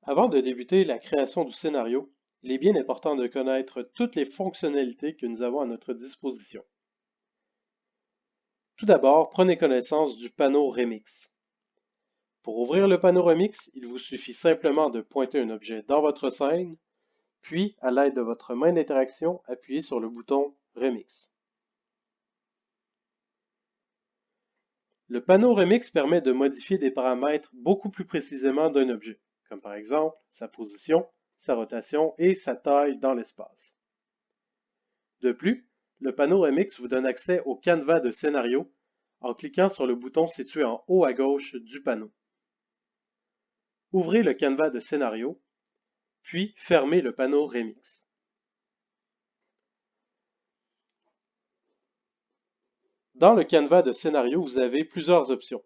Avant de débuter la création du scénario, il est bien important de connaître toutes les fonctionnalités que nous avons à notre disposition. Tout d'abord, prenez connaissance du panneau Remix. Pour ouvrir le panneau Remix, il vous suffit simplement de pointer un objet dans votre scène, puis, à l'aide de votre main d'interaction, appuyez sur le bouton Remix. Le panneau Remix permet de modifier des paramètres beaucoup plus précisément d'un objet, comme par exemple sa position, sa rotation et sa taille dans l'espace. De plus, le panneau Remix vous donne accès au canevas de scénario en cliquant sur le bouton situé en haut à gauche du panneau. Ouvrez le canevas de scénario, puis fermez le panneau Remix. Dans le canevas de scénario, vous avez plusieurs options.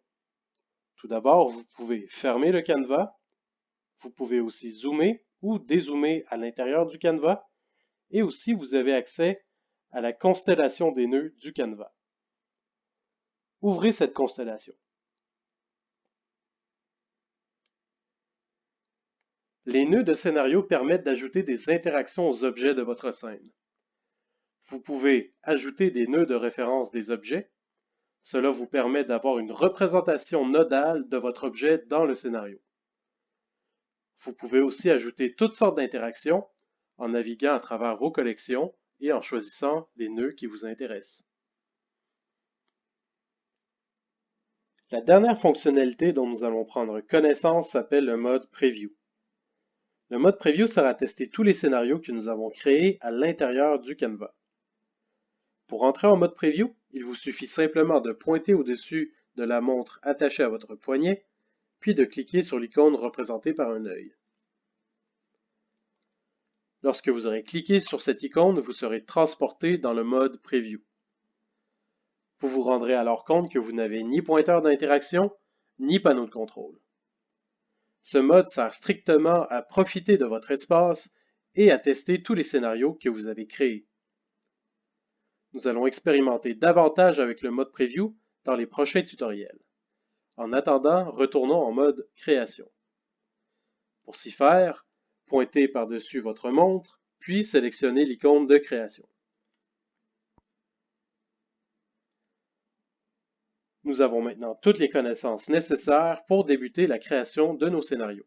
Tout d'abord, vous pouvez fermer le canevas. Vous pouvez aussi zoomer ou dézoomer à l'intérieur du canevas. Et aussi, vous avez accès à la constellation des nœuds du canevas. Ouvrez cette constellation. Les nœuds de scénario permettent d'ajouter des interactions aux objets de votre scène. Vous pouvez ajouter des nœuds de référence des objets. Cela vous permet d'avoir une représentation nodale de votre objet dans le scénario. Vous pouvez aussi ajouter toutes sortes d'interactions en naviguant à travers vos collections et en choisissant les nœuds qui vous intéressent. La dernière fonctionnalité dont nous allons prendre connaissance s'appelle le mode Preview. Le mode Preview sert à tester tous les scénarios que nous avons créés à l'intérieur du canevas. Pour entrer en mode Preview, il vous suffit simplement de pointer au-dessus de la montre attachée à votre poignet, puis de cliquer sur l'icône représentée par un œil. Lorsque vous aurez cliqué sur cette icône, vous serez transporté dans le mode Preview. Vous vous rendrez alors compte que vous n'avez ni pointeur d'interaction, ni panneau de contrôle. Ce mode sert strictement à profiter de votre espace et à tester tous les scénarios que vous avez créés. Nous allons expérimenter davantage avec le mode Preview dans les prochains tutoriels. En attendant, retournons en mode Création. Pour s'y faire, pointez par-dessus votre montre, puis sélectionnez l'icône de création. Nous avons maintenant toutes les connaissances nécessaires pour débuter la création de nos scénarios.